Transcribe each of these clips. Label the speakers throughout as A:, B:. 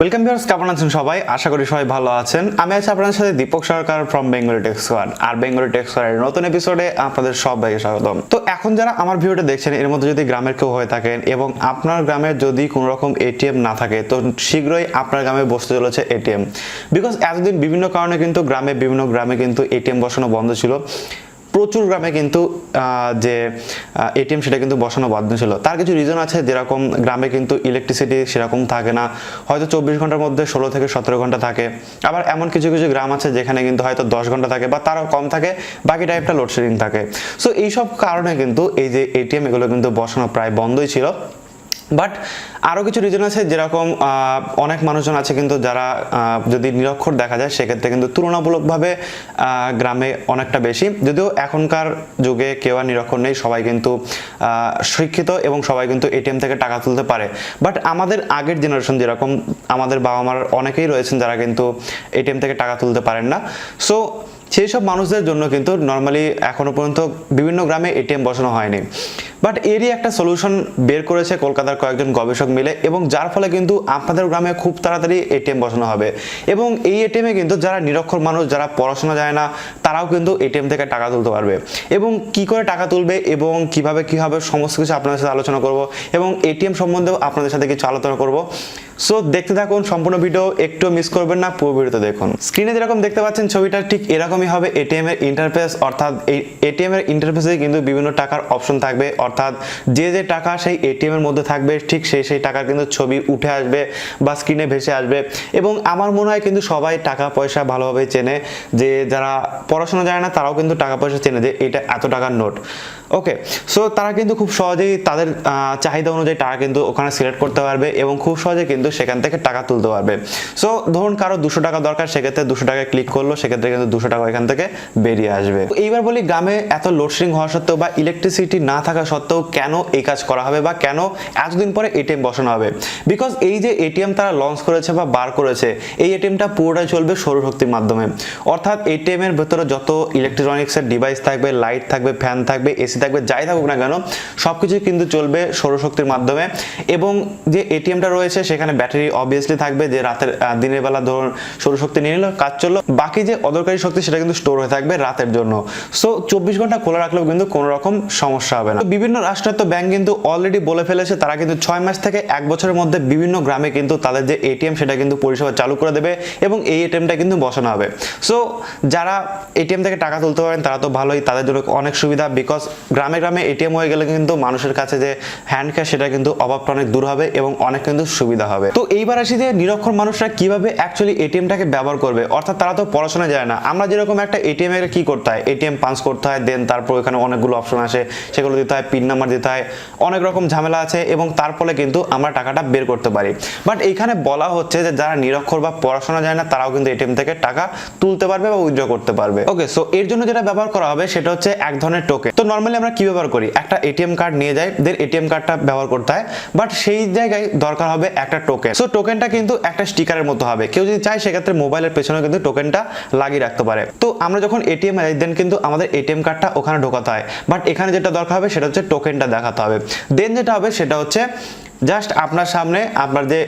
A: Welcome viewers, কেমন আছেন সবাই? আশা করি সবাই ভালো আছেন। আমি আছি আপনাদের সাথে Deepak Sarkar from Bengali tech squad. আর বেঙ্গলি টেক স্কোয়াডের নতুন এপিসোডে আপনাদের সবাইকে স্বাগতম। তো এখন যারা আমার ভিডিওটা দেখছেন এর মধ্যে যদি গ্রামের কেউ হয়ে থাকেন এবং আপনার গ্রামে যদি কোনো রকম এটিএম না থাকে তো শীঘ্রই আপনার গ্রামে বসতে চলেছে এটিএম। বিকজ এতদিন বিভিন্ন কারণে কিন্তু বিভিন্ন গ্রামে কিন্তু এটিএম বসানো বন্ধ ছিল। প্রচুর গ্রামে কিন্তু যে এটিএম সেটা কিন্তু বসানো বাধ্য ছিল। তার কিছু রিজন আছে, যেরকম গ্রামে কিন্তু ইলেকট্রিসিটি সেরকম থাকে না, হয়তো 24 ঘন্টার মধ্যে 16 থেকে 17 ঘন্টা থাকে। আবার এমন কিছু কিছু গ্রাম আছে যেখানে কিন্তু হয়তো 10 ঘন্টা থাকে বা তারও কম থাকে, বাকি টাইপটা লোডশেডিং থাকে। সো এইসব কারণে কিন্তু এই যে এটিএম এগুলো কিন্তু বসানো প্রায় বন্ধই ছিল। বাট আরও কিছু রিজন আছে, যেরকম অনেক মানুষজন আছে কিন্তু যারা যদি নিরক্ষর দেখা যায় সেক্ষেত্রে কিন্তু তুলনামূলকভাবে গ্রামে অনেকটা বেশি। যদিও এখনকার যুগে কেউ আর নিরক্ষর নেই, সবাই কিন্তু শিক্ষিত এবং সবাই কিন্তু এটিএম থেকে টাকা তুলতে পারে। বাট আমাদের আগের জেনারেশন, যেরকম আমাদের বাবা মার অনেকেই রয়েছেন যারা কিন্তু এটিএম থেকে টাকা তুলতে পারেন না। সো সেই সব মানুষদের জন্য কিন্তু নর্মালি এখনো পর্যন্ত বিভিন্ন গ্রামে এটিএম বসানো হয়নি। বাট এরই একটা সলিউশন বের করেছে কলকাতার কয়েকজন গবেষক মিলে, এবং যার ফলে কিন্তু আপনাদের গ্রামে খুব তাড়াতাড়ি এটিএম বসানো হবে। এবং এই এটিএমে কিন্তু যারা নিরক্ষর মানুষ, যারা পড়াশোনা যায় না, তারাও কিন্তু এটিএম থেকে টাকা তুলতে পারবে। এবং কি করে টাকা তুলবে এবং কিভাবে কি হবে সমস্ত কিছু আপনাদের সাথে আলোচনা করব, এবং এটিএম সম্বন্ধেও আপনাদের সাথে কিছু আলোচনা করব। সো দেখতে থাকুন সম্পূর্ণ ভিডিও, একটু মিস করবেন না, পুরো ভিডিওতে দেখুন। স্ক্রিনে যেরকম দেখতে পাচ্ছেন ছবিটা ঠিক এরকমই হবে এটিএম এর ইন্টারফেস। অর্থাৎ এই এটিএম এর ইন্টারফেসে কিন্তু বিভিন্ন টাকার অপশন থাকবে, অর্থাৎ যে যে টাকা সেই এটিএম এর মধ্যে থাকবে ঠিক সেই টাকার কিন্তু ছবি উঠে আসবে বা স্ক্রিনে ভেসে আসবে। এবং আমার মনে হয় কিন্তু সবাই টাকা পয়সা ভালোভাবে চেনে, যে যারা পড়াশোনা যায় না তারাও কিন্তু টাকা পয়সা চেনে যে এটা এত টাকার নোট। ওকে, সো তারা কিন্তু খুব সহজেই তাদের চাহিদা অনুযায়ী টাকা কিন্তু ওখানে সিলেক্ট করতে পারবে এবং খুব সহজে কিন্তু সেখান থেকে টাকা তুলতে পারবে। সো ধরুন কারো 200 টাকা দরকার, সেক্ষেত্রে 200 টাকায় ক্লিক করলো, সেক্ষেত্রে কিন্তু 200 টাকা এখান থেকে বেরিয়ে আসবে। এইবার বলি, গ্রামে এত লোডশেডিং হওয়া সত্ত্বেও বা ইলেকট্রিসিটি না থাকা সত্ত্বেও কেন এই কাজ করা হবে বা কেন এতদিন পরে এটিএম বসানো হবে? বিকজ এই যে এটিএম তারা লঞ্চ করেছে বা বার করেছে, এই এটিএমটা পুরোটাই চলবে সৌরশক্তির মাধ্যমে। অর্থাৎ এটিএম এর ভেতরে যত ইলেকট্রনিক্সের ডিভাইস থাকবে, লাইট থাকবে, ফ্যান থাকবে, এসি থাকবে, যাই থাকুক না কেন সবকিছু কিন্তু চলবে সৌরশক্তির মাধ্যমে। এবং যে এটিএমটা রয়েছে সেখানে ব্যাটারি অবভিয়াসলি থাকবে, যে রাতের দিনের বেলা ধরুন সৌরশক্তি নিয়ে নিল, কাজ চললো, বাকি যে অদরকারি শক্তি সেটা কিন্তু স্টোর হয়ে থাকবে রাতের জন্য। সো 24 ঘন্টা খোলা রাখলেও কিন্তু কোনো রকম সমস্যা হবে না। বিভিন্ন রাষ্ট্রায়ত্ত ব্যাংক কিন্তু অলরেডি বলে ফেলেছে তারা কিন্তু 6 মাস থেকে 1 বছরের মধ্যে বিভিন্ন গ্রামে কিন্তু তাদের যে এটিএম সেটা কিন্তু পরিষেবা চালু করে দেবে এবং এই এটিএমটা কিন্তু বসানো হবে। সো যারা এটিএম থেকে টাকা তুলতে পারেন তারা তো ভালোই, তাদের জন্য অনেক সুবিধা। বিকজ গ্রামে গ্রামে এটিএম হয়ে গেলে কিন্তু মানুষের কাছে যে হ্যান্ড ক্যাশ সেটা কিন্তু অভাবটা অনেক দূর হবে এবং অনেক কিন্তু সুবিধা হবে। তো এইবার আসি যে নিরক্ষর মানুষরা কিভাবে অ্যাকচুয়ালি এটিএমটাকে ব্যবহার করবে। অর্থাৎ তারা তো পড়াশোনা যায় না। আমরা যেরকম একটা এটিএম এর কি করতে হয়, এটিএম পাঞ্চ করতে হয়, দেন তারপর এখানে অনেকগুলো অপশন আসে, সেগুলো দিতে হয়, পিন নাম্বার দিতে হয়, অনেক রকম ঝামেলা আছে এবং তার ফলে কিন্তু আমরা টাকাটা বের করতে পারি। বাট এইখানে বলা হচ্ছে যে যারা নিরক্ষর বা পড়াশোনা যায় না তারাও কিন্তু এটিএম থেকে টাকা তুলতে পারবে বা উইথড্র করতে পারবে। ওকে, সো এর জন্য যেটা ব্যবহার করা হবে সেটা হচ্ছে এক ধরনের টোকেন। তো নর্মালি আমরা কি ব্যবহার করি, একটা এটিএম কার্ড নিয়ে যাই, দেন এটিএম কার্ডটা ব্যবহার করতে হয়। বাট সেই জায়গায় দরকার হবে একটা টোকেন। সো টোকেনটা কিন্তু একটা স্টিকারের মতো হবে, কেউ যদি চায় সেক্ষেত্রে মোবাইলের পেছনে কিন্তু টোকেনটা লাগিয়ে রাখতে পারে। তো আমরা যখন এটিএম যাই দেন কিন্তু আমাদের এটিএম কার্ডটা ওখানে ঢোকাতে হয়। বাট এখানে যেটা দরকার হবে সেটা হচ্ছে টোকেনটা দেখাতে হবে। দেন যেটা হবে সেটা হচ্ছে জাস্ট আপনার সামনে আপনার যে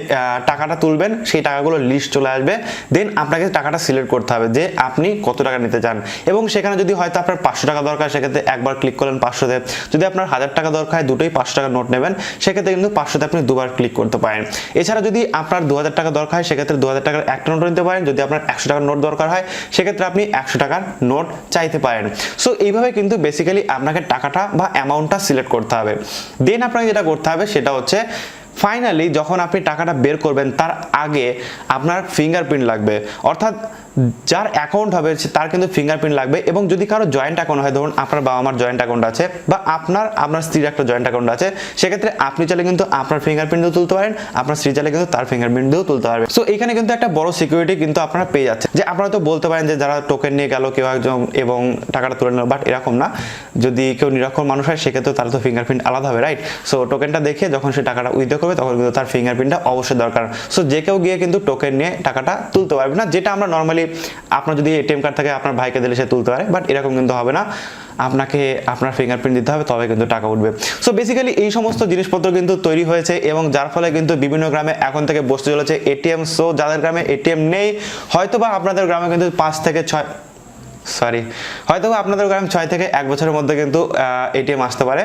A: টাকাটা তুলবেন সেই টাকাগুলো লিস্ট চলে আসবে। দেন আপনাকে টাকাটা সিলেক্ট করতে হবে যে আপনি কত টাকা নিতে চান, এবং সেখানে যদি হয়তো আপনার 500 টাকা দরকার সেক্ষেত্রে একবার ক্লিক করলেন 500-তে। যদি আপনার 1000 টাকা দরকার হয়, দুটোই 500 টাকার নোট নেবেন, সেক্ষেত্রে কিন্তু 500-তে আপনি দুবার ক্লিক করতে পারেন। এছাড়া যদি আপনার 2000 টাকা দরকার হয় সেক্ষেত্রে 2000 টাকার একটা নোট নিতে পারেন। যদি আপনার 100 টাকার নোট দরকার হয় সেক্ষেত্রে আপনি 100 টাকার নোট চাইতে পারেন। সো এইভাবে কিন্তু বেসিক্যালি আপনাকে টাকাটা বা অ্যামাউন্টটা সিলেক্ট করতে হবে। দেন আপনাকে যেটা করতে হবে সেটা হচ্ছে ফাইনালি যখন আপনি টাকাটা বের করবেন তার আগে আপনার ফিঙ্গারপ্রিন্ট লাগবে। অর্থাৎ যার অ্যাকাউন্ট হবে তার কিন্তু ফিঙ্গারপ্রিন্ট লাগবে। এবং যদি কারো জয়েন্ট অ্যাকাউন্ট হয়, ধরুন আপনার বাবা মার জয়েন্ট অ্যাকাউন্ট আছে বা আপনার স্ত্রীর একটা জয়েন্ট অ্যাকাউন্ট আছে, সেক্ষেত্রে আপনি চাইলে কিন্তু আপনার ফিঙ্গারপ্রিন্ট দিয়েও তুলতে পারেন, আপনার স্ত্রী চাইলে কিন্তু তার ফিঙ্গারপ্রিন্ট দিয়েও তুলতে পারবে। সো এখানে কিন্তু একটা বড় সিকিউরিটি কিন্তু আপনারা পেয়ে যাচ্ছে। যে আপনারা তো বলতে পারেন যে যারা টোকেন নিয়ে গেল কেউ একজন এবং টাকাটা তুলে নিল, বাট এরকম না। যদি কেউ নিরক্ষর মানুষ হয় সেক্ষেত্রে তার তো ফিঙ্গারপ্রিন্ট আলাদা হবে, রাইট? সো টোকেনটা দেখে যখন সে টাকাটা উইথড্র করবে তখন কিন্তু তার ফিঙ্গারপ্রিন্টটা অবশ্যই দরকার। সো যে কেউ গিয়ে কিন্তু টোকেন নিয়ে টাকাটা তুলতে পারবে না, যেটা আমরা নর্মালি আপনার যদি এটিএম কার্ড থাকে আপনার ভাইকে দিলে সে তুলতে পারে, বাট এরকম কিন্তু হবে না। আপনাকে আপনার ফিঙ্গারপ্রিন্ট দিতে হবে, তবে কিন্তু টাকা উঠবে। সো বেসিক্যালি এই সমস্ত জিনিসপত্র কিন্তু তৈরি হয়েছে এবং যার ফলে কিন্তু বিভিন্ন গ্রামে এখন থেকে বসতে চলেছে এটিএম। সো যাদের গ্রামে এটিএম নেই, হয়তোবা আপনাদের গ্রামে কিন্তু 5 থেকে 6 হয়তোবা আপনাদের গ্রামে 6 থেকে 1 বছরের মধ্যে কিন্তু এটিএম আসতে পারে।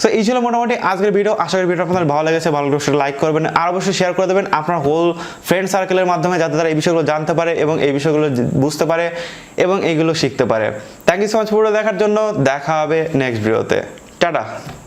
A: সো এই ছিল মোটামুটি আজকের ভিডিও। আশা করি ভিডিও আপনাদের ভালো লেগেছে। ভালো লাগলে লাইক করবেন আর অবশ্যই শেয়ার করে দেবেন আপনার হোল ফ্রেন্ড সার্কেলের মাধ্যমে, যাতে তারা এই বিষয়গুলো জানতে পারে এবং এই বিষয়গুলো বুঝতে পারে এবং এইগুলো শিখতে পারে। Thank you so much video দেখার জন্য। দেখা হবে নেক্সট ভিডিওতে। টাটা।